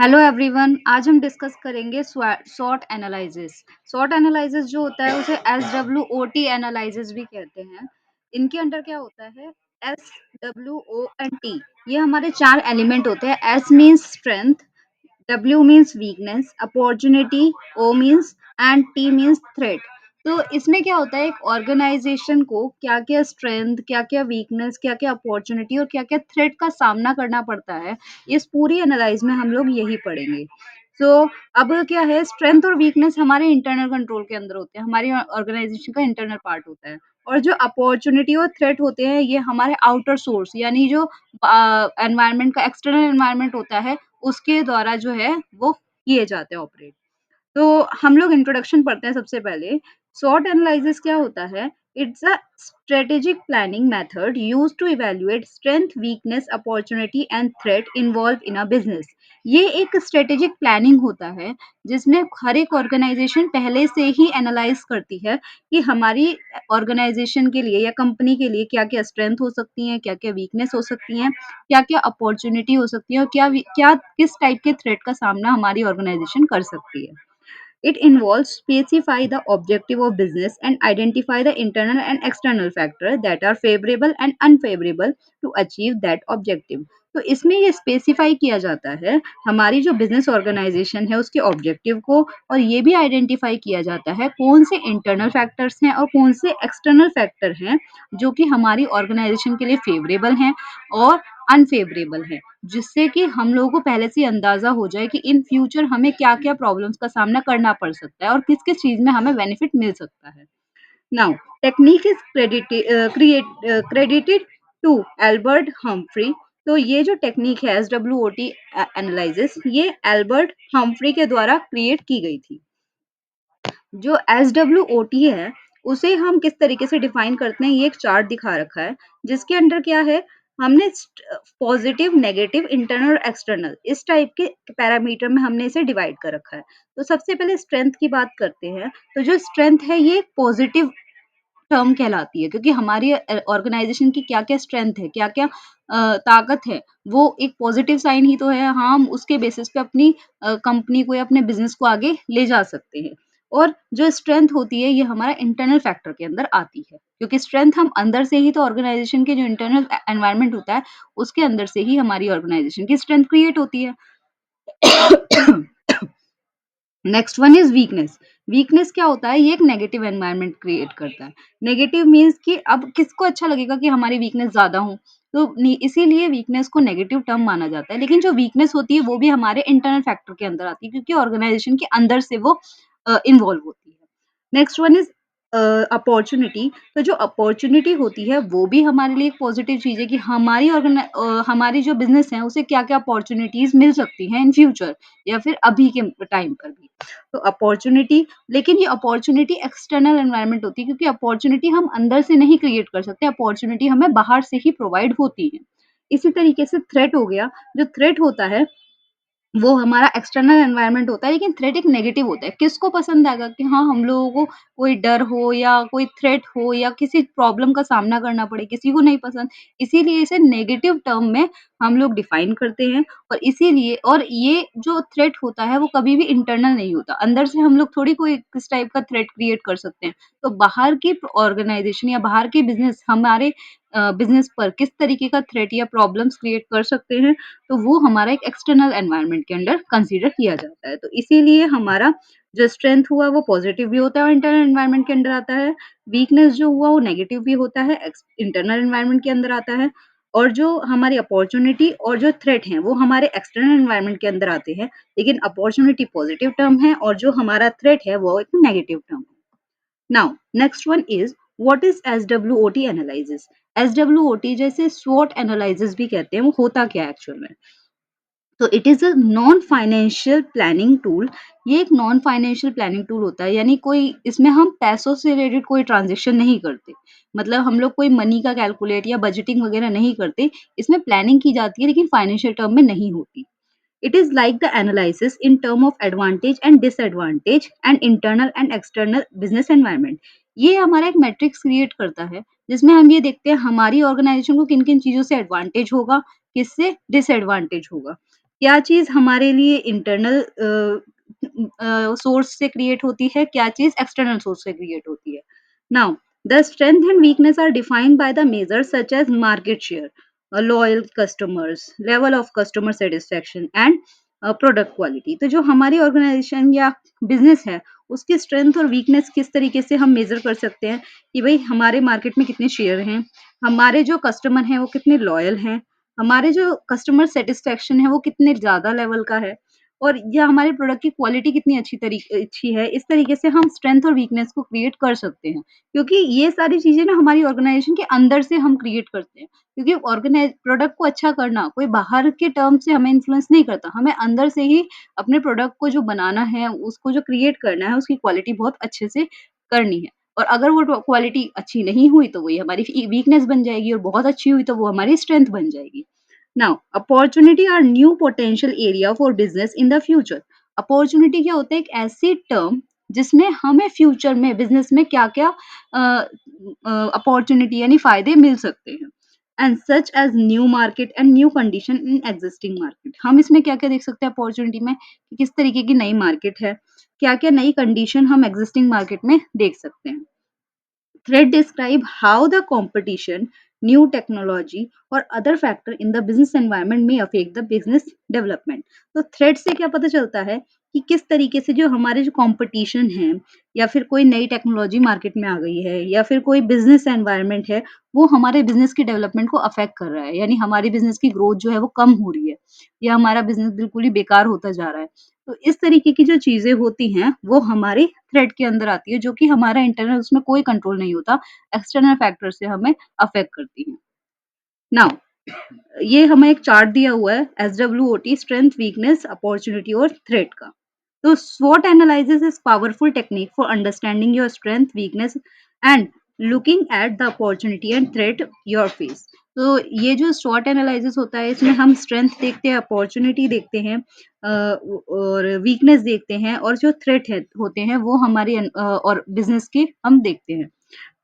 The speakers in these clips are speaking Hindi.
हेलो एवरीवन, आज हम डिस्कस करेंगे स्वॉट एनालिसिस। स्वॉट एनालिसिस जो होता है उसे SWOT एनालिसिस भी कहते हैं। इनके अंडर क्या होता है? SWOT, ये हमारे 4 एलिमेंट होते हैं। S means strength, W means weakness, opportunity, O means and T means threat. तो इसमें क्या होता है, एक ऑर्गेनाइजेशन को क्या क्या स्ट्रेंथ, क्या क्या वीकनेस, क्या क्या अपॉर्चुनिटी और क्या क्या थ्रेट का सामना करना पड़ता है, इस पूरी एनालाइज में हम लोग यही पढ़ेंगे। सो अब क्या है, स्ट्रेंथ और वीकनेस हमारे इंटरनल कंट्रोल के अंदर होते हैं, हमारी ऑर्गेनाइजेशन का इंटरनल पार्ट होता है। और जो अपॉर्चुनिटी और थ्रेट होते हैं ये हमारे आउटर सोर्स, यानी जो एनवायरनमेंट का एक्सटर्नल एनवायरनमेंट होता है उसके द्वारा जो है वो किए जाते हैं ऑपरेट। तो हम लोग इंट्रोडक्शन पढ़ते हैं सबसे पहले। SWOT एनालिसिस क्या होता है? It's a strategic planning method used to evaluate strength, weakness, opportunity and threat involve in a business. ये एक स्ट्रेटेजिक प्लानिंग होता है जिसमें हर एक ऑर्गेनाइजेशन पहले से ही एनालाइज करती है कि हमारी ऑर्गेनाइजेशन के लिए या कंपनी के लिए क्या क्या स्ट्रेंथ हो सकती हैं, क्या क्या वीकनेस हो सकती हैं, क्या क्या अपॉर्चुनिटी हो सकती है और क्या किस टाइप के थ्रेट का सामना हमारी ऑर्गेनाइजेशन कर सकती है। It involves specify the objective of business and identify the internal and external factors that are favorable and unfavorable to achieve that objective. तो इसमें ये स्पेसिफाई किया जाता है हमारी जो बिजनेस ऑर्गेनाइजेशन है उसके ऑब्जेक्टिव को, और ये भी आइडेंटिफाई किया जाता है कौन से इंटरनल फैक्टर्स हैं और कौन से एक्सटर्नल फैक्टर हैं जो कि हमारी ऑर्गेनाइजेशन के लिए फेवरेबल हैं और अनफेवरेबल हैं, जिससे कि हम लोगों को पहले से ही अंदाजा हो जाए कि इन फ्यूचर हमें क्या-क्या प्रॉब्लम्स का सामना करना पड़ सकता है और किस-किस चीज़ में हमें बेनिफिट मिल सकता है। Now technique is credited to Albert Humphrey. तो ये जो टेक्निक है SWOT एनालिसिस, ये एल्बर्ट हम्फ्री के द्वारा क्रिएट की गई थी। जो SWOT है उसे हम किस तरीके से डिफाइन करते हैं, ये एक चार्ट दिखा रखा है जिसके अंडर क्या है, हमने पॉजिटिव, नेगेटिव, इंटरनल और एक्सटर्नल इस टाइप के पैरामीटर में हमने इसे डिवाइड कर रखा है। तो सबसे पहले स्ट्रेंथ की बात करते हैं। तो जो स्ट्रेंथ है ये पॉजिटिव टर्म कहलाती है, क्योंकि हमारी ऑर्गेनाइजेशन की क्या-क्या स्ट्रेंथ है, क्या-क्या ताकत है, वो एक पॉजिटिव साइन ही तो है। हाँ, हम उसके बेसिस पे अपनी कंपनी को या अपने बिज़नेस को आगे ले जा सकते हैं। और जो स्ट्रेंथ होती है ये हमारा इंटरनल फैक्टर के अंदर आती है, क्योंकि स्ट्रेंथ हम अंदर से ही, तो ऑर्गेनाइजेशन के जो इंटरनल एनवायरनमेंट होता है, उसके अंदर से ही हमारी ऑर्गेनाइजेशन की स्ट्रेंथ क्रिएट होती है। Next one is weakness. Weakness क्या होता है? ये एक नेगेटिव एनवायरनमेंट क्रिएट करता है। नेगेटिव मीन्स कि अब किसको अच्छा लगेगा कि हमारी वीकनेस ज़्यादा हो? तो इसीलिए वीकनेस को नेगेटिव टर्म माना जाता है। लेकिन जो वीकनेस होती है वो भी हमारे इंटरनल फैक्टर के अंदर आती है, क्योंकि ऑर्गेनाइजेशन के अंदर से वो इन्वॉल्व होती है। Next one is opportunity. तो जो अपॉर्चुनिटी होती है वो भी हमारे लिए एक पॉजिटिव चीज़ है कि हमारी जो बिजनेस है उसे क्या-क्या अपॉर्चुनिटीज़ मिल सकती हैं इन फ्यूचर या फिर अभी के टाइम पर भी। तो अपॉर्च्युनिटी, लेकिन ये अपॉर्च्युनिटी एक्सटर्नल एनवायरनमेंट होती है, क्योंकि अपॉर्च्युनिटी हम अंदर से नहीं क्रिएट कर सकते, अपॉर्च्युनिटी हमें बाहर से ही प्रोवाइड होती है। इसी तरीके से थ्रेट हो गया। जो थ्रेट होता है वो हमारा एक्सटर्नल एनवायरनमेंट होता है, लेकिन थ्रेट एक नेगेटिव होता है। किसको पसंद आएगा कि हाँ, हम लोगों को कोई डर हो या कोई थ्रेट हो या किसी प्रॉब्लम का सामना करना पड़े, किसी को नहीं पसंद। इसीलिए इसे नेगेटिव टर्म में हम लोग डिफाइन करते हैं, और इसीलिए और ये जो थ्रेट होता है वो कभी भी इंटरनल नहीं होता। अंदर से हम लोग थोड़ी कोई किस टाइप का थ्रेट क्रिएट कर सकते हैं। तो बाहर की ऑर्गेनाइजेशन या बाहर के बिज़नेस हमारे बिज़नेस पर किस तरीके का थ्रेट या प्रॉब्लम्स क्रिएट कर सकते हैं, तो वो हमारा एक एक्सटर्नल एनवायरनमेंट के अंडर कंसीडर किया जाता है। तो इसीलिए हमारा जो स्ट्रेंथ हुआ वो पॉजिटिव भी होता है और इंटरनल एनवायरनमेंट के अंडर आता है। वीकनेस जो हुआ वो नेगेटिव भी होता है, इंटरनल एनवायरनमेंट के अंदर आता है। और जो हमारी अपॉर्चुनिटी और जो थ्रेट हैं वो हमारे एक्सटर्नल एनवायरनमेंट के अंदर आते हैं। लेकिन अपॉर्चुनिटी पॉजिटिव टर्म है और जो हमारा थ्रेट है वो एक नेगेटिव टर्म है। Now, next one is what is SWOT analysis? SWOT जैसे SWOT analysis भी कहते हैं, वो होता क्या है एक्चुअल में? तो it is a non financial planning tool. ये एक नॉन फाइनेंशियल प्लानिंग टूल होता है, यानी कोई इसमें हम पैसों से रिलेटेड कोई ट्रांज़ैक्शन नहीं करते। मतलब हम लोग कोई मनी का कैलकुलेट या बजटिंग वगैरह नहीं करते। इसमें प्लानिंग की जाती है लेकिन फाइनेंशियल टर्म में नहीं होती। It is like the analysis in term of advantage and disadvantage and internal and external business environment. ये हमारा एक मैट्रिक्स क्रिएट करता है जिसमें हम ये देखते हैं हमारी ऑर्गेनाइजेशन को किन-किन चीज़ों से एडवांटेज होगा, किससे डिसएडवांटेज होगा, क्या चीज़ हमारे लिए इंटरनल सोर्स से क्रिएट होती है, क्या चीज़ एक्सटर्नल सोर्स से क्रिएट होती है। Now the strength and weakness are defined by the measures such as market share, loyal customers, level of customer satisfaction and product quality. तो जो हमारी ऑर्गेनाइजेशन या बिज़नेस है, उसकी स्ट्रेंथ और वीकनेस किस तरीके से हम मेज़र कर सकते हैं कि भई हमारे मार्केट में कितने शेयर हैं, हमारे जो कस्टमर हैं वो कितने लॉयल हैं, हमारे जो कस्टमर सैटिस्फैक्शन है वो कितने ज़्यादा लेवल का है और या हमारे प्रोडक्ट की क्वालिटी कितनी अच्छी है। इस तरीके से हम स्ट्रेंथ और वीकनेस को क्रिएट कर सकते हैं। क्योंकि ये सारी चीज़ें ना हमारी ऑर्गेनाइज़ेशन के अंदर से हम क्रिएट करते हैं। क्योंकि प्रोडक्ट को अच्छा करना कोई बाहर के टर्म से हमें इन्फ्लुएंस नहीं करता। हमें अंदर से ही अपने प्रोडक्ट को जो बनाना है, उसको जो क्रिएट करना है, उसकी क्वालिटी बहुत अच्छे से करनी है। और अगर वो क्वालिटी अच्छी नहीं हुई तो वही हमारी वीकनेस बन जाएगी और बहुत अच्छी हुई तो वो हमारी स्ट्रेंथ बन जाएगी। Now opportunity are new potential area for business in the future. Opportunity क्या होता है? एक ऐसी टर्म जिसमें हमें फ्यूचर में बिजनेस में क्या-क्या अपॉर्चुनिटी यानी फायदे मिल सकते हैं। And such as new market and new condition in existing market. हम इसमें क्या-क्या देख सकते हैं अपॉर्चुनिटी में? कि किस तरीके की नई मार्केट है, क्या-क्या नई कंडीशन हम एक्जिस्टिंग मार्केट में देख सकते हैं। Thread describe how the competition, new technology or other factor in the business environment may affect the business development. तो थ्रेड से क्या पता चलता है कि किस तरीके से जो हमारे जो कंपटीशन है या फिर कोई नई टेक्नोलॉजी मार्केट में आ गई है या फिर कोई बिजनेस एनवायरनमेंट है वो हमारे बिजनेस की डेवलपमेंट को अफेक्ट कर रहा है यानी हमारी बिजनेस की ग्रोथ जो है वो कम हो रही है या हमारा बिजनेस बिल्कुल ही बेकार होता जा रहा है। तो इस तरीके की जो चीज़ें होती हैं, वो हमारी थ्रेड के अंदर आती है, जो कि हमारा इंटरनल उसमें कोई कंट्रोल नहीं होता, एक्सटर्नल फैक्टर से हमें अफ़ेक्ट करती हैं। नाउ ये हमें एक चार्ट दिया हुआ है एसडब्ल्यूओटी स्ट्रेंथ, वीकनेस, अपॉर्च्युनिटी और थ्रेट का। तो स्वॉट analysis is powerful technique for understanding your strength, weakness and looking at the opportunity and threat your face. तो ये जो स्वॉट एनालिसिस होता है इसमें हम स्ट्रेंथ देखते हैं, अपॉर्च्युनिटी देखते हैं और वीकनेस देखते हैं और जो थ्रेट है होते हैं वो हमारी और बिजनेस की हम देखते हैं।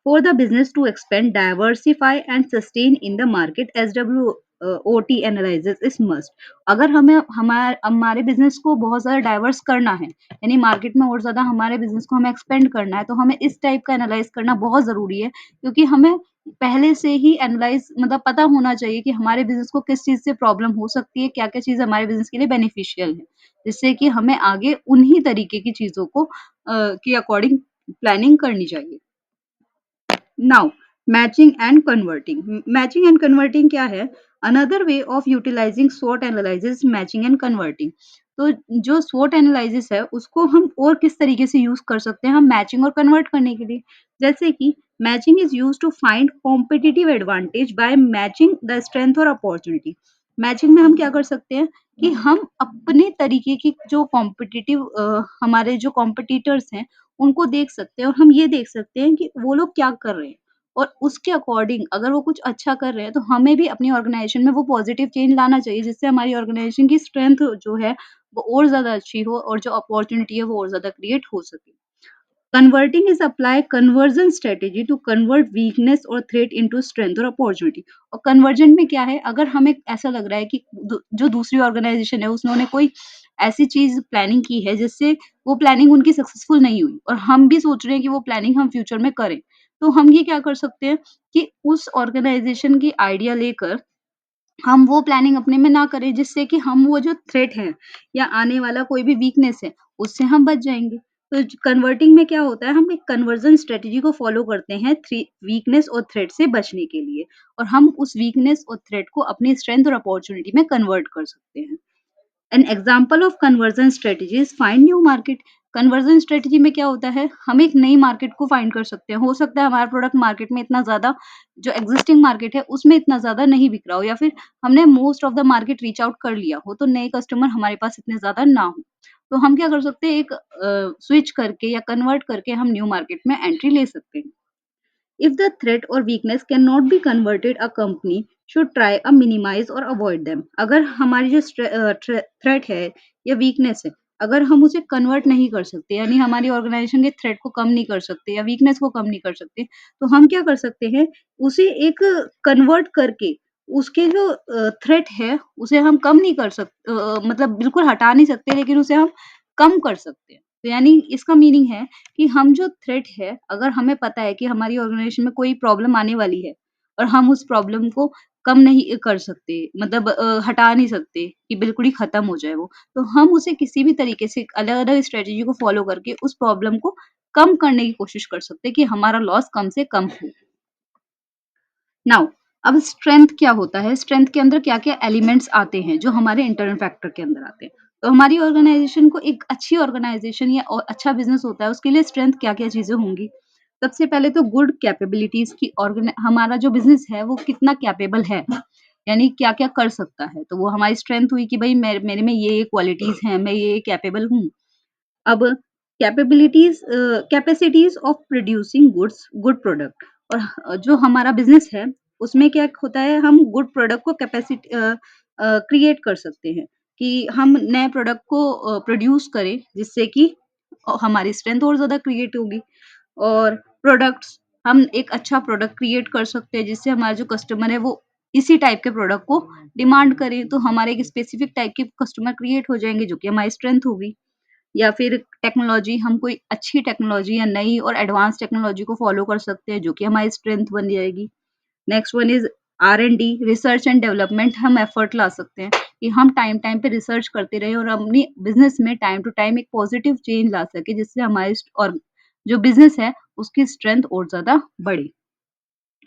For the business to expand, diversify and sustain in the market, SWOT analysis is must. अगर हमें हमारे बिजनेस को बहुत ज़्यादा डाइवर्स करना है, यानी मार्केट में और ज़्यादा हमारे बिजनेस को हमें एक्सपेंड करना है, तो हमें इस टाइप का एनालाइज करना बहुत ज़रूरी है, क्योंकि हमें पहले से ही एनालाइज मतलब पता होना चाहिए कि हमारे बिजनेस को किस चीज़ से प्रॉब्लम हो सकती है, क्या-क्या चीज़ हमारे बिजनेस के लिए बेनिफिशियल है, जिससे कि हमें आगे उन्हीं तरीके की चीज़ों को के अकॉर्डिंग प्लानिंग करनी चाहिए। Now, matching and converting. Matching and converting क्या है? Another way of utilizing SWOT analysis, matching and converting. तो जो SWOT analysis है, उसको हम और किस तरीके से यूज़ कर सकते हैं हम मैचिंग और कन्वर्ट करने के लिए? जैसे कि matching is used to find competitive advantage by matching the strength और अपॉर्च्युनिटी। मैचिंग में हम क्या कर सकते हैं कि हम अपने तरीके की जो कॉम्पिटिटिव हमारे जो कॉम्पिटिटर्स हैं, उनको देख सकते हैं और हम ये देख सकते हैं कि वो लोग क्या कर रहे हैं और उसके अकॉर्डिंग अगर वो कुछ अच्छा कर रहे हैं तो हमें भी अपनी ऑर्गेनाइजेशन में वो पॉजिटिव चेंज लाना चाहिए जिससे हमारी ऑर्गेनाइजेशन की स्ट्रेंथ जो है वो और ज़्यादा अच्छी हो और जो अपॉर्चुनिटी है वो और ज़्यादा क्रिएट हो सके। Converting is apply conversion strategy to convert weakness और थ्रेट इनटू स्ट्रेंथ और अपॉर्चुनिटी। और कन्वर्जन में क्या है अगर हमें ऐसा लग रहा है कि जो दूसरी ऑर्गेनाइजेशन है उन्होंने कोई ऐसी चीज प्लानिंग की है जिससे वो प्लानिंग उनकी सक्सेसफुल नहीं हुई और हम भी सोच रहे हैं कि वो प्लानिंग हम फ्यूचर में करें, तो हम ये क्या कर सकते हैं कि उस ऑर्गेनाइजेशन की आइडिया लेकर हम वो प्लानिंग अपने में ना करें जिससे कि हम वो जो थ्रेट है या आने वाला कोई भी वीकनेस है उससे हम बच जाएँगे। तो कन्वर्टिंग में क्या होता है हम एक कन्वर्जन स्ट्रेटजी को फॉलो करते हैं थ्री वीकनेस और थ्रेट से बचने के लिए और हम उस वीकनेस और थ्रेट को अपनी स्ट्रेंथ और अपॉर्च्युनिटी में कन्वर्ट कर सकते हैं। An example of conversion strategy is find new market. Conversion strategy में क्या होता है हम एक नई मार्केट को फाइंड कर सकते हैं। हो सकता है हमारा प्रोडक्ट मार्केट में इतना ज़्यादा जो एग्जिस्टिंग मार्केट है उसमें इतना ज़्यादा नहीं बिक रहा हो या फिर हमने most of the market reach out कर लिया हो तो नए कस्टमर हमारे पास इतने ज़्यादा ना हो। तो हम क्या कर सकते हैं एक स्विच करके या कन्वर्ट करके हम न्यू मार्केट में एंट्री ले सकते हैं। If the threat or weakness cannot be converted, a company should try a minimize or avoid them. अगर हमारी जो थ्रेट है या वीकनेस है, अगर हम उसे कन्वर्ट नहीं कर सकते यानी हमारी ऑर्गेनाइजेशन के थ्रेट को कम नहीं कर सकते या वीकनेस को कम नहीं कर सकते, तो हम क्या कर सकते हैं उसे एक कन्वर्ट करके उसके जो थ्रेट है, उसे हम कम नहीं कर मतलब बिल्कुल हटा नहीं सकते, लेकिन उसे हम कम कर सकते हैं। तो यानी इसका मीनिंग है कि हम जो थ्रेट है, अगर हमें पता है कि हमारी ऑर्गेनाइज़ेशन में कोई प्रॉब्लम आने वाली है और हम उस प्रॉब्लम को कम नहीं कर सकते, मतलब हटा नहीं सकते कि बिल्कुल ही खत्म हो जाए वो, तो हम उसे किसी भी तरीके से अलग-अलग स्ट्रैटेजी को फॉलो करके उस प्रॉब्लम को कम करने की कोशिश कर सकते हैं कि हमारा लॉस कम से कम हो। नाउ अब स्ट्रेंथ क्या होता है? स्ट्रेंथ के अंदर क्या-क्या एलिमेंट्स आते हैं, जो हमारे इंटरनल फैक्टर के अंदर आते हैं। तो हमारी ऑर्गेनाइज़ेशन को एक अच्छी ऑर्गेनाइज़ेशन या अच्छा बिज़नेस होता है, उसके लिए स्ट्रेंथ क्या-क्या चीज़ें होंगी? सबसे पहले तो गुड कैपेबिलिटीज़ की हमारा जो बिज़नेस है, वो कितना कैपेबल है, यानी क्या-क्या कर सकता है। तो वो हमारी स्ट्रेंथ हुई कि भई मेरे में ये क्वालिटीज़ हैं, मैं ये कैपेबल हूँ। अब capacities of producing good product, और जो हमारा बिज़नेस है, उसमें क्या होता है, हम गुड प्रोडक्ट को क्रिएट कर सकते हैं कि हम नए प्रोडक्ट को प्रोड्यूस करें, जिससे कि हमारी स्ट्रेंथ और ज़्यादा क्रिएट होगी। और प्रोडक्ट्स, हम एक अच्छा प्रोडक्ट क्रिएट कर सकते हैं, जिससे हमारा जो कस्टमर है, वो इसी टाइप के प्रोडक्ट को डिमांड करे, तो हमारे एक स्पेसिफिक टाइप के कस्टमर क्रिएट हो जाएँगे, जो कि हमारी स्ट्रेंथ होगी। या फिर टेक्नोलॉजी, हम कोई अच्छी टेक्नोलॉजी या नई और एडवांस टेक्नोलॉजी को फॉलो कर सकते हैं, जो कि हमारी स्ट्रेंथ बन जाएगी। Next one is are-and-D, research and development, हम एफर्ट ला सकते हैं कि हम टाइम-टाइम पे रिसर्च करते रहें और अपनी बिज़नेस में टाइम टू टाइम एक पॉजिटिव चेंज ला सकें, जिससे हमारी और जो बिज़नेस है, उसकी स्ट्रेंथ और ज़्यादा बढ़े।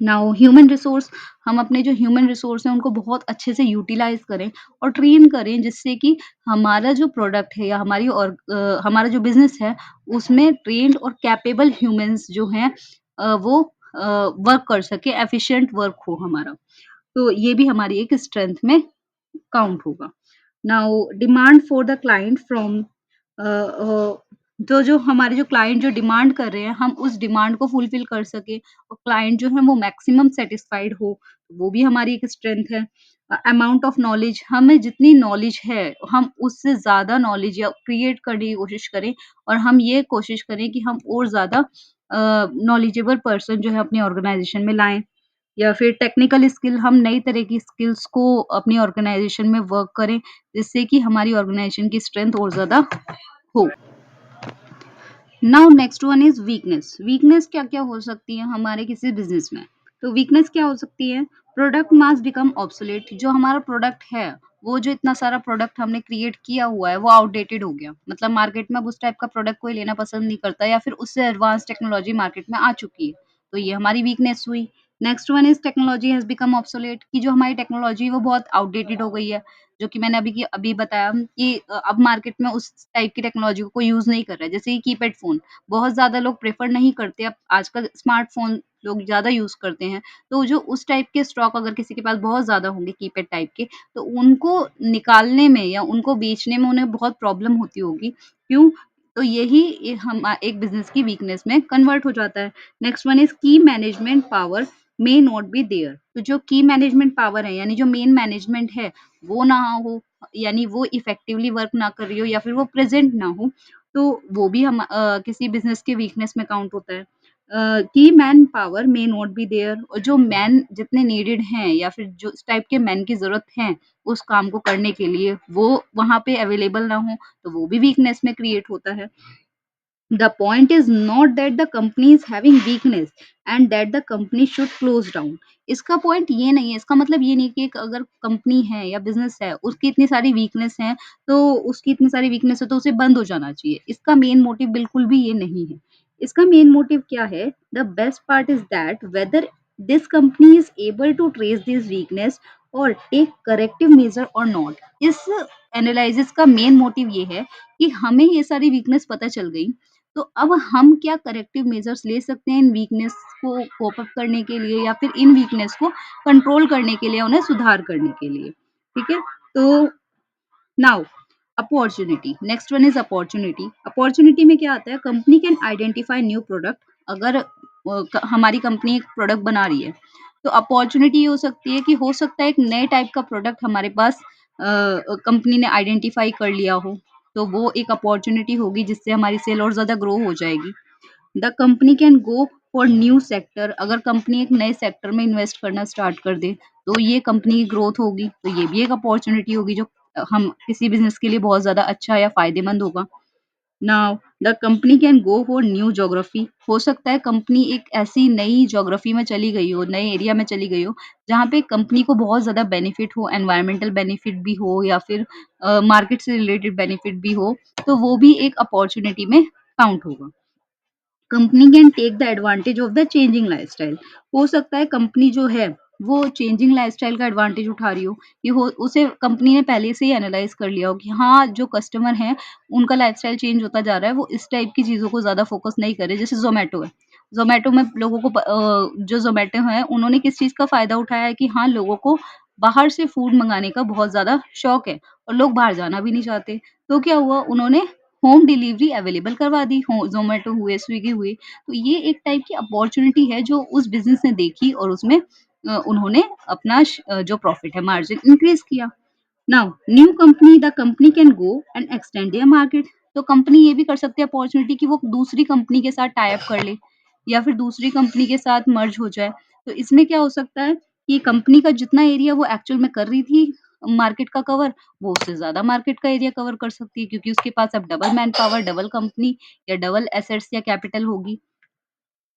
नाउ ह्यूमन रिसोर्स, हम अपने जो ह्यूमन रिसोर्स हैं, उनको बहुत अच्छे से यूटिलाइज़ करें और ट्रेन करें, जिससे कि हमारा जो प्रोडक्ट है या हमारा जो बिज़नेस है, उसमें ट्रेन्ड और कैपेबल ह्यूमन्स जो हैं, वो वर्क कर सकें, एफिशिएंट वर्क हो हमारा। तो ये भी हमारी एक स्ट्रेंथ में काउंट होगा। Now demand for the client from जो हमारे जो क्लाइंट जो डिमांड कर रहे हैं, हम उस डिमांड को फुलफिल कर सकें और क्लाइंट जो है वो मैक्सिमम सैटिस्फाइड हो, वो भी हमारी एक स्ट्रेंथ है। अमाउंट ऑफ नॉलेज, हमें जितनी नॉलेज है, हम उससे ज़्यादा नॉलेज या क्रिएट करने की कोशिश करें और हम ये कोशिश करें कि हम और ज़्यादा नॉलेजेबल पर्सन जो है अपनी ऑर्गेनाइज़ेशन में लाएँ। या फिर टेक्निकल स्किल, हम नई तरह की स्किल्स को अपनी ऑर्गेनाइज़ेशन में वर्क करें, जिससे कि हमारी ऑर्गेनाइज़ेशन की स्ट्रेंथ और ज़्यादा हो। Now next one is weakness. Weakness क्या-क्या हो सकती है हमारे किसी बिज़नेस में? तो वीकनेस क्या हो सकती है? प्रोडक्ट मास बिकम ऑब्सोलीट, जो हमारा प्रोडक्ट है, वो जो इतना सारा प्रोडक्ट हमने क्रिएट किया हुआ है, वो आउटडेटेड हो गया। मतलब मार्केट में अब उस टाइप का प्रोडक्ट कोई लेना पसंद नहीं करता, या फिर उससे एडवांस टेक्नोलॉजी मार्केट में आ चुकी है। तो ये हमारी वीकनेस हुई। Next one is technology has become obsolete, कि जो हमारी टेक्नोलॉजी है वो बहुत आउटडेटेड हो गई है। जो कि मैंने अभी बताया कि अब मार्केट में उस टाइप की टेक्नोलॉजी को कोई यूज़ नहीं कर रहा है। जैसे कि कीपैड फ़ोन, बहुत ज़्यादा लोग प्रेफ़र नहीं करते, अब आजकल स्मार्टफ़ोन लोग ज़्यादा यूज़ करते हैं। तो जो उस टाइप के स्टॉक अगर किसी के पास बहुत ज़्यादा होंगे कीपैड टाइप के, तो उनको निकालने में या उनको बेचने में उन्हें बहुत प्रॉब्लम होती होगी। क्यों? तो यही एक बिज़नेस की वीकनेस में कन्वर्ट हो जाता है। Next one is key management power may not be there. तो जो की मैनेजमेंट पावर है, यानी जो मेन मैनेजमेंट है, वो ना हो, यानी वो इफ़ेक्टिवली वर्क ना कर रही हो या फिर वो प्रेज़ेंट ना हो, तो वो भी किसी बिज़नेस के वीकनेस में काउंट होता है। Key man power may not be there, और जो मैन जितने नीडेड हैं या फिर जो इस टाइप के मैन की ज़रूरत है, उस काम को करने के लिए, वो वहाँ पे अवेलेबल ना हो, तो वो भी वीकनेस में क्रिएट होता है। The point is not that the company is having weakness and that the company should close down. इसका पॉइंट ये नहीं है, इसका मतलब ये नहीं कि एक अगर कंपनी है या बिज़नेस है, उसकी इतनी सारी वीकनेस है, तो उसकी इतनी सारी वीकनेस है तो उसे बंद हो जाना चाहिए। इसका मेन मोटिव बिल्कुल भी ये नहीं है। इसका मेन मोटिव क्या है? The best part is that whether this company is able to trace this weakness और टेक करेक्टिव मेजर और नॉट। इस एनालिसिस का मेन मोटिव ये है कि हमें ये सारी वीकनेस पता चल गई, तो अब हम क्या करेक्टिव मेजर्स ले सकते हैं इन वीकनेस को कोप अप करने के लिए या फिर इन वीकनेस को कंट्रोल करने के लिए, उन्हें सुधार करने के लिए। ठीक है? तो now opportunity, next one is opportunity. Opportunity में क्या आता है? Company can identify new product. अगर हमारी कंपनी एक प्रोडक्ट बना रही है, तो अपॉर्च्युनिटी ये हो सकती है कि हो सकता है एक नए टाइप का प्रोडक्ट हमारे पास कंपनी ने आइडेंटिफाई कर लिया हो, तो वो एक अपॉर्च्युनिटी होगी जिससे हमारी सेल और ज़्यादा ग्रो हो जाएगी। The company can go for new sector, अगर कंपनी एक नए सेक्टर में इन्वेस्ट करना स्टार्ट कर दे, तो ये कंपनी की ग्रोथ होगी, तो ये भी एक अपॉर्च्युनिटी होगी जो हम किसी बिज़नेस के लिए बहुत ज़्यादा अच्छा या फ़ायदेमंद होगा। Now the company can go for new geography, हो सकता है कंपनी एक ऐसी नई ज्योग्राफी में चली गई हो, नए एरिया में चली गई हो, जहाँ पे कंपनी को बहुत ज़्यादा बेनिफिट हो, एनवायरमेंटल बेनिफिट भी हो या फिर मार्केट से रिलेटेड बेनिफिट भी हो, तो वो भी एक अपॉर्च्युनिटी में काउंट होगा। Company can take the advantage of the changing lifestyle, हो सकता है कंपनी जो है वो चेंजिंग लाइफस्टाइल का एडवांटेज उठा रही हो, ये हो उसे कंपनी ने पहले से ही एनालाइज कर लिया हो कि हाँ, जो कस्टमर हैं उनका लाइफस्टाइल चेंज होता जा रहा है, वो इस टाइप की चीज़ों को ज़्यादा फोकस नहीं कर रहे। जैसे ज़ोमैटो है, ज़ोमैटो में लोगों को जो ज़ोमैटो है उन्होंने किस चीज़ का फ़ायदा उठाया है कि हाँ, लोगों को बाहर से फूड मंगाने का बहुत ज़्यादा शौक है और लोग बाहर जाना भी नहीं चाहते। तो क्या हुआ, उन्होंने होम डिलीवरी अवेलेबल करवा दी, हो ज़ोमैटो हुए, स्विगी हुए। तो ये एक टाइप की अपॉर्च्युनिटी है जो उस बिज़नेस ने देखी और उसमें उन्होंने अपना जो प्रॉफिट है मार्जिन इंक्रीज़ किया। Now new company, the company can go and extend their market, तो कंपनी ये भी कर सकती है अपॉर्च्युनिटी कि वो दूसरी कंपनी के साथ टाई अप कर ले या फिर दूसरी कंपनी के साथ मर्ज हो जाए। तो इसमें क्या हो सकता है कि कंपनी का जितना एरिया वो एक्चुअल में कर रही थी मार्केट का कवर, वो उससे ज़्यादा मार्केट का एरिया कवर कर सकती है, क्योंकि उसके पास अब double man power, double company या डबल एसेट्स या कैपिटल होगी।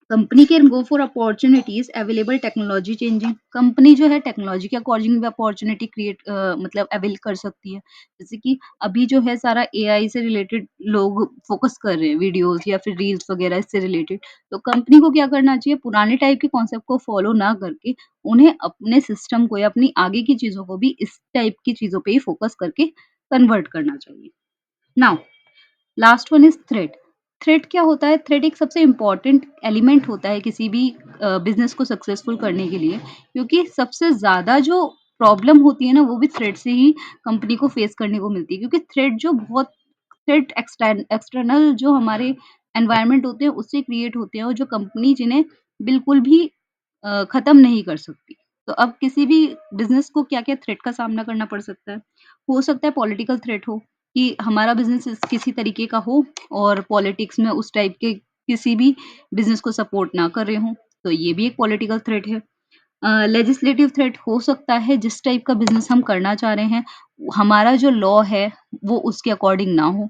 Company can go for opportunities available, technology changing, company जो है टेक्नोलॉजी के अकॉर्डिंग भी अपॉर्चुनिटी क्रिएट मतलब अवेल कर सकती है। जैसे कि अभी जो है सारा एआई से रिलेटेड लोग फोकस कर रहे हैं, वीडियोस या फिर रील्स वगैरह इससे रिलेटेड। तो कंपनी को क्या करना चाहिए, पुराने टाइप के कॉन्सेप्ट को फॉलो ना करके उन्हें अपने सिस्टम को या अपनी आगे की चीज़ों को भी इस टाइप की चीज़ों पे ही फोकस करके कन्वर्ट करना चाहिए। Now last one is threat. Threat क्या होता है? थ्रेट एक सबसे इम्पोर्टेंट एलिमेंट होता है किसी भी बिज़नेस को सक्सेसफुल करने के लिए, क्योंकि सबसे ज़्यादा जो प्रॉब्लम होती है ना, वो भी थ्रेट से ही कंपनी को फेस करने को मिलती है, क्योंकि थ्रेट जो बहुत थ्रेट एक्सटर्नल जो हमारे एनवायरनमेंट होते हैं, उससे क्रिएट होते हैं और जो कंपनी जिन्हें बिल्कुल भी खत्म नहीं कर सकती। तो अब किसी भी बिज़नेस को क्या-क्या थ्रेट का सामना करना पड़ सकता है? हो सकता है पॉलिटिकल थ्रेट हो, कि हमारा बिज़नेस किसी तरीके का हो और पॉलिटिक्स में उस टाइप के किसी भी बिज़नेस को सपोर्ट ना कर रहे हों, तो ये भी एक पॉलिटिकल थ्रेट है। लेजिस्लेटिव थ्रेट हो सकता है, जिस टाइप का बिज़नेस हम करना चाह रहे हैं, हमारा जो लॉ है, वो उसके अकॉर्डिंग ना हो।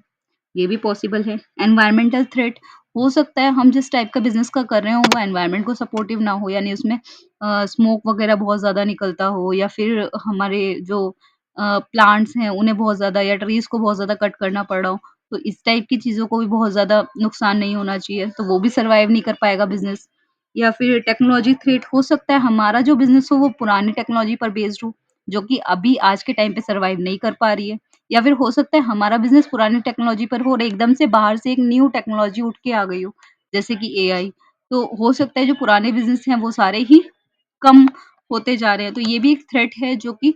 ये भी पॉसिबल है। एनवायरमेंटल थ्रेट हो सकता है, हम जिस टाइप का बिज़नेस का कर रहे हो वो एनवायरनमेंट को सपोर्टिव ना हो, यानी उसमें स्मोक वगैरह बहुत ज़्यादा निकलता हो या फिर हमारे जो प्लांट्स हैं उन्हें बहुत ज़्यादा या ट्रीज़ को बहुत ज़्यादा कट करना पड़ रहा हो। तो इस टाइप की चीज़ों को भी बहुत ज़्यादा नुकसान नहीं होना चाहिए, तो वो भी सर्वाइव नहीं कर पाएगा बिज़नेस। या फिर टेक्नोलॉजी थ्रेट हो सकता है, हमारा जो बिज़नेस हो वो पुरानी टेक्नोलॉजी पर बेस्ड हो, जो कि अभी आज के टाइम पे सर्वाइव नहीं कर पा रही है। या फिर हो सकता है हमारा बिज़नेस पुरानी टेक्नोलॉजी पर हो और एकदम से बाहर से एक न्यू टेक्नोलॉजी उठ के आ गई हो, जैसे कि एआई। तो हो सकता है जो पुराने बिज़नेस हैं वो सारे ही कम होते जा रहे हैं। तो ये भी एक थ्रेट है, जो कि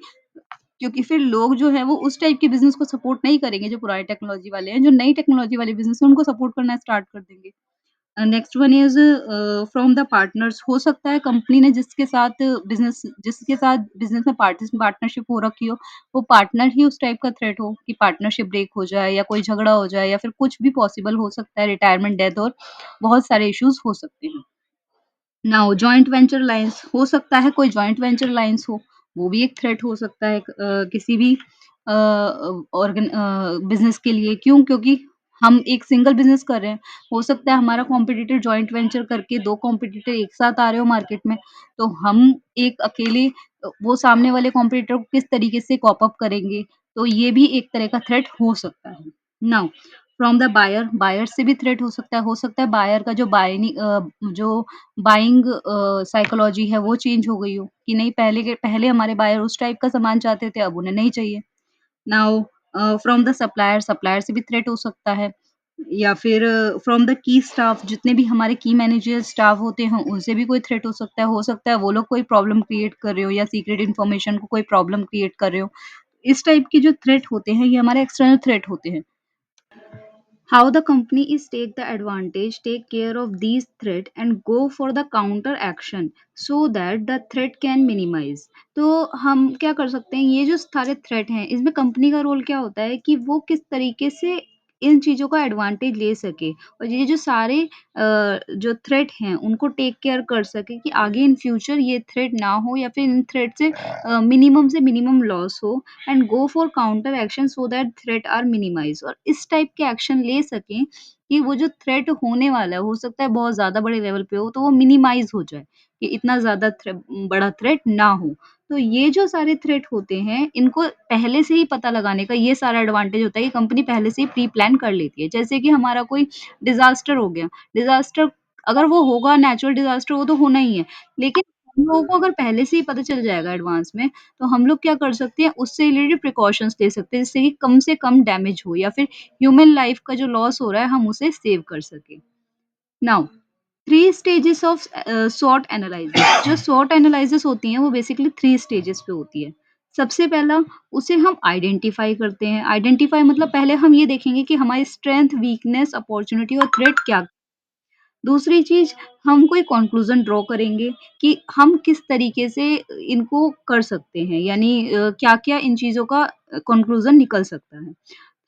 क्योंकि फिर लोग जो हैं वो उस टाइप के बिज़नेस को सपोर्ट नहीं करेंगे जो पुरानी टेक्नोलॉजी वाले हैं, जो नई टेक्नोलॉजी वाले बिज़नेस हैं उनको सपोर्ट करना स्टार्ट कर देंगे। Next one is from the partners, हो सकता है कंपनी ने जिसके साथ बिज़नेस में पार्टनरशिप हो रखी हो, वो पार्टनर ही उस टाइप का थ्रेट हो कि पार्टनरशिप ब्रेक हो जाए या कोई झगड़ा हो जाए या फिर कुछ भी पॉसिबल हो सकता है, रिटायरमेंट, डेथ और बहुत सारे इश्यूज़ हो सकते हैं। नाउ जॉइंट वेंचर लाइन्स, हो सकता है कोई जॉइंट वेंचर लाइन्स हो, वो भी एक थ्रेट हो सकता है किसी भी बिज़नेस के लिए। क्यों? क्योंकि हम एक सिंगल बिज़नेस कर रहे हैं, हो सकता है हमारा कॉम्पिटिटर जॉइंट वेंचर करके 2 कॉम्पिटिटर एक साथ आ रहे हो मार्केट में, तो हम एक अकेले वो सामने वाले कॉम्पिटिटर को किस तरीके से कॉप अप करेंगे, तो ये भी एक तरह का थ्रेट हो सकता है। Now from the buyer, buyer से भी थ्रेट हो सकता है बायर का जो बाइंग साइकोलॉजी है वो चेंज हो गई हो, कि नहीं, पहले हमारे बायर उस टाइप का सामान चाहते थे, अब उन्हें नहीं चाहिए। Now from the supplier, supplier से भी थ्रेट हो सकता है। या फिर फ्रॉम द की स्टाफ, जितने भी हमारे की मैनेजर स्टाफ होते हैं उनसे भी कोई थ्रेट हो सकता है वो लोग कोई प्रॉब्लम क्रिएट कर रहे हो या सीक्रेट इन्फॉर्मेशन को कोई प्रॉब्लम क्रिएट कर रहे हो। इस टाइप के जो थ्रेट होते हैं ये हमारे एक्सटर्नल थ्रेट होते हैं। How the company is take the advantage, take care of these threat and go for the counter action so that the threat can minimize. तो हम क्या कर सकते हैं, ये जो सारे थ्रेट हैं इसमें कंपनी का रोल क्या होता है कि वो किस तरीके से इन चीज़ों का एडवांटेज ले सके और ये जो सारे जो थ्रेट हैं उनको टेक केयर कर सके कि आगे इन फ्यूचर ये थ्रेट ना हो या फिर इन थ्रेट से मिनिमम लॉस हो and go for counter action so that threat are minimise और इस टाइप के एक्शन ले सकें कि वो जो थ्रेट होने वाला है हो सकता है बहुत ज़्यादा बड़े लेवल पे हो तो वो मिनिमाइज हो जाए कि इतना ज़्यादा बड़ा थ्रेट ना हो। तो ये जो सारे थ्रेट होते हैं, इनको पहले से ही पता लगाने का ये सारा एडवांटेज होता है कि कंपनी पहले से ही प्री प्लान कर लेती है। जैसे कि हमारा कोई डिज़ास्टर हो गया, डिज़ास्टर अगर वो होगा नेचुरल डिज़ास्टर वो तो होना ही है, लेकिन हम लोगों को अगर पहले से ही पता चल जाएगा एडवांस में, तो हम लोग क्या कर सकते हैं उससे रिलेटेड प्रिकॉशंस ले सकते हैं जिससे कि कम से कम डैमेज हो या फिर ह्यूमन लाइफ का जो लॉस हो रहा है हम उसे सेव कर सकें। Now 3 stages of SWOT analysis जो SWOT एनालिसिस होती हैं वो बेसिकली 3 स्टेजेस पे होती है। सबसे पहला उसे हम आइडेंटिफाई करते हैं। आइडेंटिफाई मतलब पहले हम ये देखेंगे कि हमारी स्ट्रेंथ, वीकनेस, अपॉर्च्युनिटी और थ्रेट क्या। दूसरी चीज़ हम कोई कॉन्क्लूज़न ड्रॉ करेंगे कि हम किस तरीके से इनको कर सकते हैं यानी क्या-क्या इन चीज़ों का कॉन्क्लूज़न निकल सकता है।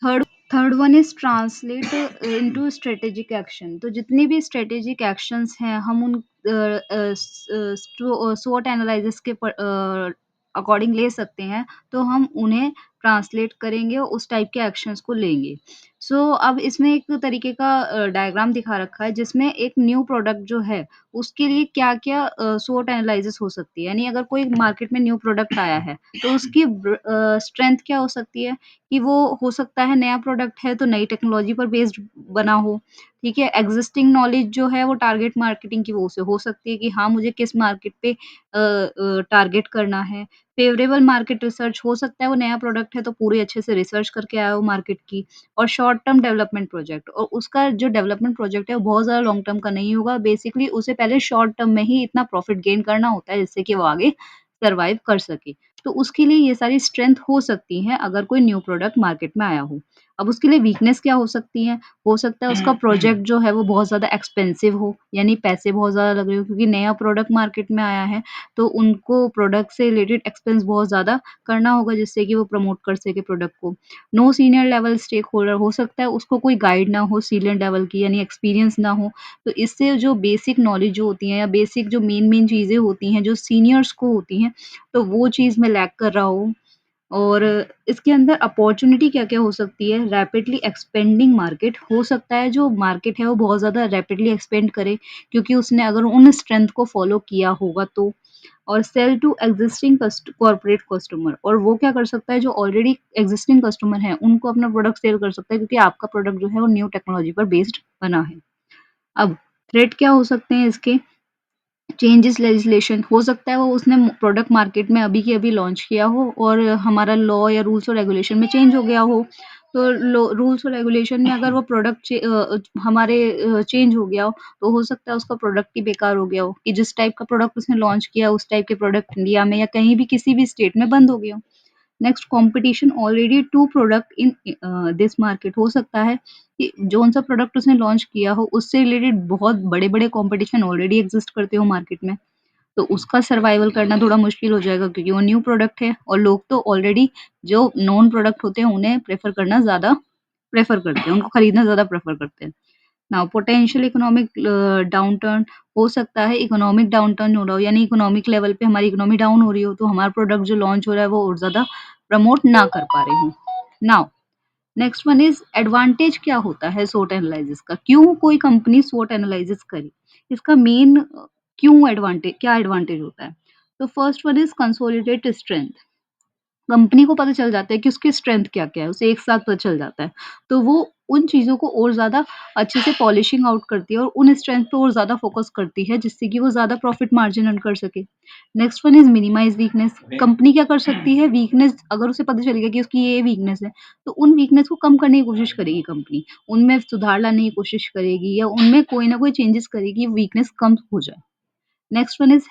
Third third one is translate into strategic action तो जितने भी स्ट्रैटेजिक एक्शंस हैं हम उन SWOT एनालिसिस के अकॉर्डिंग ले सकते हैं, तो हम उन्हें ट्रांसलेट करेंगे और उस टाइप के एक्शंस को लेंगे। अब इसमें एक तरीके का डायग्राम दिखा रखा है जिसमें एक न्यू प्रोडक्ट जो है, उसके लिए क्या-क्या SWOT एनालिसिस हो सकती है। यानी अगर कोई मार्केट में न्यू प्रोडक्ट आया है, तो उसकी स्ट्रेंथ क्या हो सकती है कि वो हो सकता है नया प्रोडक्ट है तो नई टेक्नोलॉजी पर बेस्ड बना हो, ठीक है? एक्जिस्टिंग नॉलेज जो है वो टारगेट मार्केटिंग की वो से हो सकती है कि हाँ, मुझे किस मार्केट पे टारगेट करना है। फेवरेबल मार्केट रिसर्च हो सकता है वो नया प्रोडक्ट है तो पूरी अच्छे से रिसर्च करके आया हो मार्केट की और शॉर्ट टर्म डेवलपमेंट प्रोजेक्ट और उसका जो डेवलपमेंट प्रोजेक्ट है वो बहुत ज़्यादा लॉन्ग टर्म का नहीं होगा। बेसिकली उसे पहले शॉर्ट टर्म में ही इतना प्रॉफिट गेन करना होता है जिससे कि वो आगे सर्वाइव कर सके। तो उसके लिए ये सारी स्ट्रेंथ हो सकती हैं अगर कोई न्यू प्रोडक्ट मार्केट में आया हो। अब उसके लिए वीकनेस क्या हो सकती है? हो सकता है उसका प्रोजेक्ट जो है वो बहुत ज़्यादा एक्सपेंसिव हो, यानी पैसे बहुत ज़्यादा लग रहे हो क्योंकि नया प्रोडक्ट मार्केट में आया है, तो उनको प्रोडक्ट से रिलेटेड एक्सपेंस बहुत ज़्यादा करना होगा जिससे कि वो प्रमोट कर सके प्रोडक्ट को। No senior level stakeholder हो सकता है उसको कोई गाइड ना हो सीनियर लेवल की यानी एक्सपीरियंस ना हो, तो इससे जो बेसिक नॉलेज जो होती है या बेसिक जो मेन-मेन चीज़ें होती हैं, जो सीनियर्स को होती हैं, तो वो चीज़ में लैक कर रहा हो और इसके अंदर अपॉर्च्युनिटी क्या-क्या हो सकती है? रैपिडली एक्सपेंडिंग मार्केट हो सकता है जो मार्केट है वो बहुत ज़्यादा रैपिडली एक्सपेंड करे क्योंकि उसने अगर उन स्ट्रेंथ को फॉलो किया होगा तो। और sell to existing corporate customer और वो क्या कर सकता है जो ऑलरेडी एक्जिस्टिंग कस्टमर हैं, उनको अपना प्रोडक्ट सेल कर सकता है क्योंकि आपका प्रोडक्ट जो है वो न्यू टेक्नोलॉजी पर बेस्ड बना है। अब थ्रेट क्या हो सकते हैं इसके? चेंजेस लेजिस्लेशन हो सकता है वो उसने प्रोडक्ट मार्केट में अभी के अभी लॉन्च किया हो और हमारा लॉ या रूल्स और रेगुलेशन में चेंज हो गया हो। तो लो रूल्स और रेगुलेशन में अगर वो प्रोडक्ट हमारे चेंज हो गया हो, तो हो सकता है उसका प्रोडक्ट ही बेकार हो गया हो कि जिस टाइप का प्रोडक्ट उसने लॉन्च किया, उस टाइप के प्रोडक्ट इंडिया में या कहीं भी किसी भी स्टेट में बंद हो गए हों। Next competition already to product in this market हो सकता है कि जौन-सा प्रोडक्ट उसने लॉन्च किया हो, उससे रिलेटेड बहुत बड़े-बड़े कॉम्पिटिशन ऑलरेडी एक्सिस्ट करते हो मार्केट में। तो उसका सर्वाइवल करना थोड़ा मुश्किल हो जाएगा क्योंकि वो न्यू प्रोडक्ट है और लोग तो ऑलरेडी जो नोन प्रोडक्ट होते हैं, उन्हें प्रेफ़र करते हैं, उनको खरीदना ज़्यादा प्रेफ़र करते हैं। नाउ पोटेंशियल इकोनॉमिक डाउनटर्न हो सकता है इकोनॉमिक डाउनटर्न हो रहा हो यानी इकोनॉमिक लेवल पे हमारी इकोनॉमी डाउन हो रही हो, तो हमारा प्रोडक्ट जो लॉन्च हो रहा है वो और ज़्यादा प्रमोट ना कर पा रहे हों। Now next one is advantage क्या होता है SWOT एनालिसिस का? क्यों कोई कंपनी SWOT एनालिसिस करे? इसका मेन क्या एडवांटेज होता है? तो first one is consolidate strength company को पता चल जाता है कि उसकी स्ट्रेंथ क्या-क्या है, उसे एक साथ पता चल जाता है। तो वो उन चीज़ों को और ज़्यादा अच्छे से पॉलिशिंग आउट करती है और उन स्ट्रेंथ पे और ज़्यादा फ़ोकस करती है जिससे कि वो ज़्यादा प्रॉफिट मार्जिन अर्न कर सके। Next one is minimise weakness company क्या कर सकती है वीकनेस अगर उसे पता चल गया कि उसकी ये वीकनेस है, तो उन वीकनेस को कम करने की कोशिश करेगी कंपनी। उनमें सुधार लाने की कोशिश करेगी या उनमें कोई ना कोई चेंजेस करेगी वीकनेस कम हो जाए। Next one is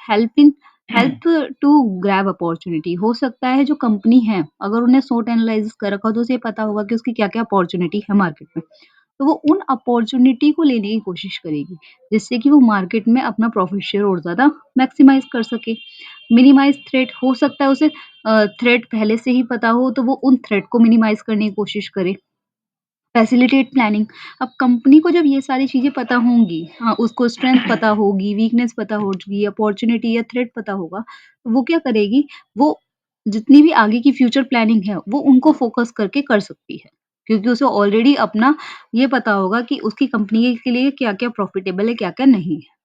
help to grab opportunity हो सकता है जो कंपनी है, अगर उन्हें SWOT एनालिसिस कर रखा हो तो उसे पता होगा कि उसकी क्या-क्या अपॉर्च्युनिटी है मार्केट में। तो वो उन अपॉर्च्युनिटी को लेने की कोशिश करेगी, जिससे कि वो मार्केट में अपना प्रॉफिट शेयर और ज़्यादा मैक्सिमाइज़ कर सके। मिनिमाइज़ थ्रेट हो सकता है उसे थ्रेट पहले से ही पता हो तो वो उन थ्रेट को मिनिमाइज़ करने की कोशिश करे। Facilitate planning. अब कंपनी को जब ये सारी चीज़ें पता होंगी, हाँ, उसको स्ट्रेंथ पता होगी, वीकनेस पता होगी, अपॉर्च्युनिटी या थ्रेट पता होगा, तो वो क्या करेगी, वो जितनी भी आगे की फ्यूचर प्लानिंग है, वो उनको फ़ोकस करके कर सकती है। क्योंकि उसे ऑलरेडी अपना ये पता होगा कि उसकी कंपनी के लिए क्या-क्या प्रॉफ़िटेबल है, क्या-क्या नहीं है।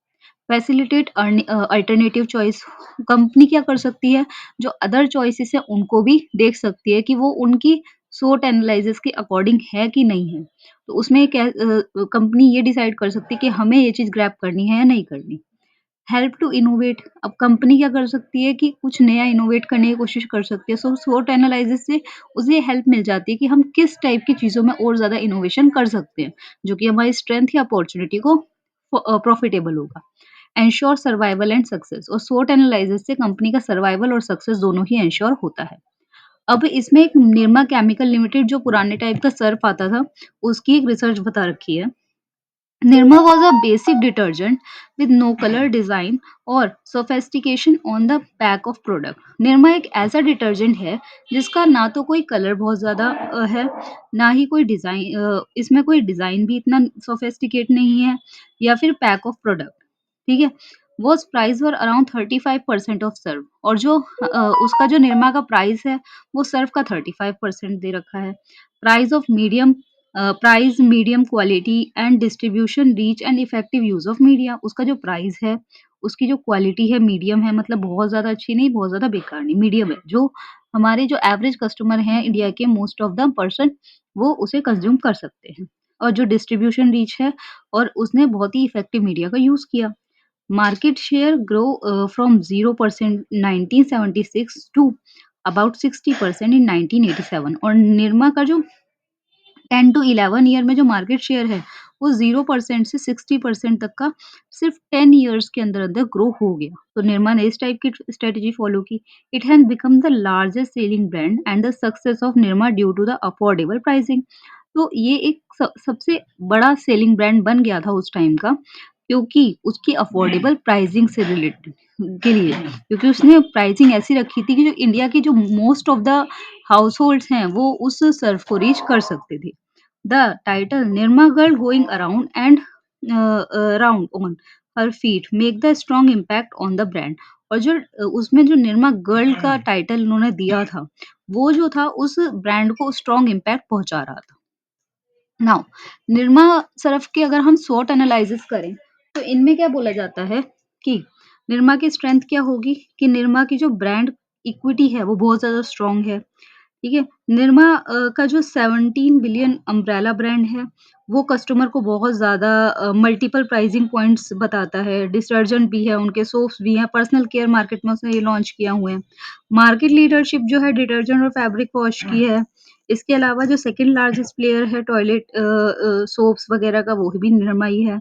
Facilitate alternative choice. कंपनी क्या कर सकती है, जो अदर चॉइसेस है उनको भी देख सकती है कि वो उनकी SWOT एनालिसिस के अकॉर्डिंग है कि नहीं है। तो उसमें क्या कंपनी ये डिसाइड कर सकती है कि हमें ये चीज़ ग्रैब करनी है या नहीं करनी। Help to innovate. अब कंपनी क्या कर सकती है कि कुछ नया इनोवेट करने की कोशिश कर सकती है। सो SWOT एनालिसिस से उसे हेल्प मिल जाती है कि हम किस टाइप की चीज़ों में और ज़्यादा इनोवेशन कर सकते हैं, जो कि हमारी स्ट्रेंथ या अपॉर्च्युनिटी को प्रॉफिटेबल होगा। Ensure survival and success. और SWOT एनालिसिस से कंपनी का सर्वाइवल और सक्सेस दोनों ही एंश्योर होता है। अब इसमें एक निरमा केमिकल लिमिटेड जो पुराने टाइप का सर्फ आता था, उसकी एक रिसर्च बता रखी है। Nirma was a basic detergent with no color design or sophistication on the back of product. Nirma एक ऐसा डिटर्जेंट है जिसका ना तो कोई कलर बहुत ज़्यादा है, ना ही कोई डिज़ाइन, इसमें कोई डिज़ाइन भी इतना सोफिस्टिकेट नहीं है या फिर पैक ऑफ प्रोडक्ट, ठीक है? Was price were around 35% of Surf. और जो उसका जो निरमा का प्राइस है, वो सर्व का 35% दे रखा है। Price of medium price, medium quality and distribution, reach and effective use of media. उसका जो प्राइस है, उसकी जो क्वालिटी है मीडियम है, मतलब बहुत ज़्यादा अच्छी नहीं, बहुत ज़्यादा बेकार नहीं, मीडियम है। जो हमारे जो एवरेज कस्टमर हैं इंडिया के, मोस्ट ऑफ द पर्सन वो उसे कंज़्यूम कर सकते हैं। और जो डिस्ट्रीब्यूशन रीच है, और उसने बहुत ही इफेक्टिव मीडिया का यूज़ किया। Market share grow from 0% 1976 to about 60% in 1987। और निरमा का जो 10 टू 11 ईयर में जो मार्केट शेयर है, वो 0% से 60% तक का सिर्फ 10 इयर्स के अंदर-अंदर ग्रो हो गया। तो निरमा ने इस टाइप की स्ट्रैटेजी फॉलो की। It has become the largest selling brand and the success of Nirma due to the affordable pricing. तो ये एक सबसे बड़ा सेलिंग ब्रांड बन गया था उस टाइम का, क्योंकि उसकी अफोर्डेबल प्राइसिंग से रिलेटेड के लिए, क्योंकि उसने प्राइसिंग ऐसी रखी थी कि जो इंडिया के जो मोस्ट ऑफ द हाउसहोल्ड्स हैं, वो उस सर्व को रीच कर सकते थे। The title Nirma Girl Going Around and Round on Her Feet make the strong impact on the brand। और जो उसमें जो निरमा गर्ल का टाइटल उन्होंने दिया था, वो जो था उस ब्रांड को स्ट्रॉन्ग इम्पैक्ट पहुँचा रहा था। नाउ निरमा सर्फ के अगर हम स्वॉट एनालिसिस करें, तो इनमें क्या बोला जाता है कि निरमा की स्ट्रेंथ क्या होगी, कि निरमा की जो ब्रांड इक्विटी है वो बहुत ज़्यादा स्ट्रॉन्ग है, ठीक है? निरमा का जो 17 बिलियन अम्ब्रेला ब्रांड है, वो कस्टमर को बहुत ज़्यादा मल्टीपल प्राइसिंग पॉइंट्स बताता है, डिटर्जेंट भी है, उनके सोप्स भी हैं, पर्सनल केयर मार्केट में उसने ये लॉन्च किया हुए हैं। मार्केट लीडरशिप जो है डिटर्जेंट और फैब्रिक वॉश की है। इसके अलावा जो सेकंड लार्जेस्ट प्लेयर है टॉयलेट सोप्स वगैरह का, वो भी निरमा ही है।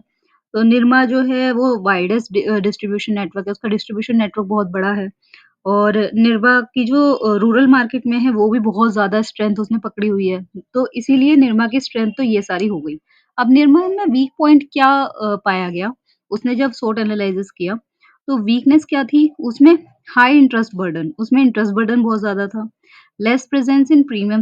तो निरमा जो है वो वाइडेस्ट डिस्ट्रीब्यूशन नेटवर्क है, उसका डिस्ट्रीब्यूशन नेटवर्क बहुत बड़ा है। और निरमा की जो रूरल मार्केट में है, वो भी बहुत ज़्यादा स्ट्रेंथ उसने पकड़ी हुई है। तो इसीलिए निरमा की स्ट्रेंथ तो ये सारी हो गई। अब निरमा में वीक पॉइंट क्या पाया गया, उसने जब SWOT एनालिसिस किया, तो वीकनेस क्या थी उसमें, हाई इंटरेस्ट बर्डन, उसमें इंटरेस्ट बर्डन बहुत ज़्यादा था। Less presence in premium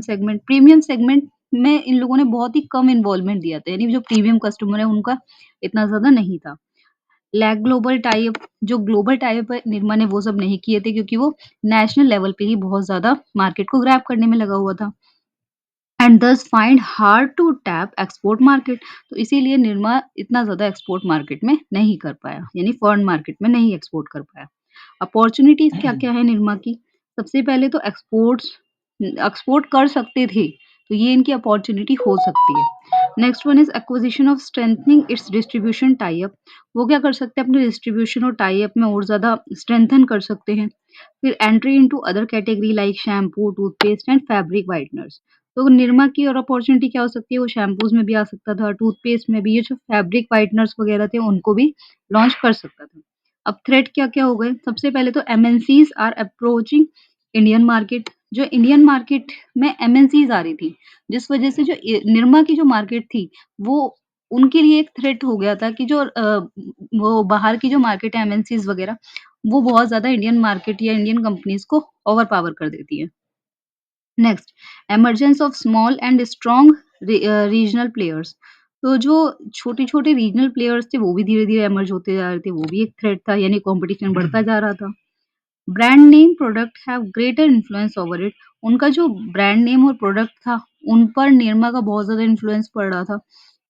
segment में इन लोगों ने बहुत ही कम इन्वॉल्वमेंट दिया था, यानी जो प्रीमियम कस्टमर है उनका इतना ज़्यादा नहीं था। लैक ग्लोबल टाई अप, जो ग्लोबल टाई अप है निरमा ने वो सब नहीं किए थे, क्योंकि वो नेशनल लेवल पे ही बहुत ज़्यादा मार्केट को ग्रैब करने में लगा हुआ था। And thus find hard to tap export market. तो इसीलिए निरमा इतना ज़्यादा एक्सपोर्ट मार्केट में नहीं कर पाया, यानी फॉरेन मार्केट में नहीं एक्सपोर्ट कर पाया। अपॉर्च्युनिटीज़ क्या-क्या है निरमा की? सबसे पहले तो एक्सपोर्ट कर सकते थे, तो ये इनकी अपॉर्च्युनिटी हो सकती है। Next one is acquisition of strengthening it's distribution tie up. वो क्या कर सकते हैं, अपने डिस्ट्रीब्यूशन और टाई अप में और ज़्यादा स्ट्रेंथन कर सकते हैं। फिर entry into other category like shampoo, toothpaste and fabric whiteners. तो निरमा की और अपॉर्च्युनिटी क्या हो सकती है, वो शैम्पूज़ में भी आ सकता था, टूथपेस्ट में भी, ये जो फैब्रिक व्हाइटनर्स वगैरह थे उनको भी लॉन्च कर सकता था। अब थ्रेट क्या-क्या हो गए, सबसे पहले तो MNCs are approaching Indian market. जो इंडियन मार्केट में एमएनसीज़ आ रही थी, जिस वजह से जो निरमा की जो मार्केट थी, वो उनके लिए एक थ्रेट हो गया था कि जो वो बाहर की जो मार्केट है एमएनसीज़ वगैरह, वो बहुत ज़्यादा इंडियन मार्केट या इंडियन कंपनीज़ को ओवरपावर कर देती है। Next, emergence of small and strong regional players. तो जो छोटे-छोटे रीजनल प्लेयर्स थे वो भी धीरे-धीरे इमर्ज होते जा रहे थे, वो भी एक थ्रेट था यानी कॉम्पिटिशन बढ़ता जा रहा था। Brand name product have greater influence over it. उनका जो ब्रांड नेम और प्रोडक्ट था, उन पर निरमा का बहुत ज़्यादा इन्फ्लुएंस पड़ रहा था,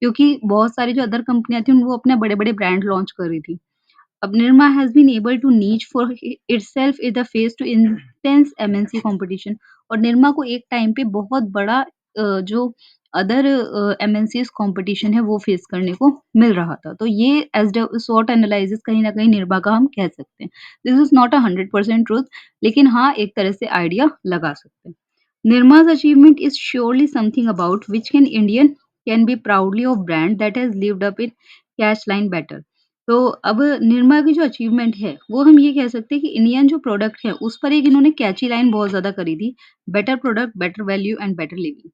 क्योंकि बहुत सारी जो अदर कंपनियाँ थी, वो अपने बड़े-बड़े ब्रांड लॉन्च कर रही थी। अब Nirma has been able to niche for itself in the face to intense MNC competition. और निरमा को एक टाइम पे बहुत बड़ा जो अदर एमएनसीज़ कॉम्पिटिशन है वो फेस करने को मिल रहा था। तो ये एज़ द स्वॉट एनालिसिस कहीं न कहीं निरमा का हम कह सकते हैं। This is not a 100% truth, लेकिन हाँ, एक तरह से आइडिया लगा सकते हैं। Nirma's achievement is surely something about which can Indian can be proudly of brand that has lived up in cash line better। तो अब निरमा की जो अचीवमेंट है, वो हम ये कह सकते हैं कि इंडियन जो प्रोडक्ट है, उस पर एक इन्होंने कैची लाइन बहुत ज़्यादा करी थी, better product, better value and better living.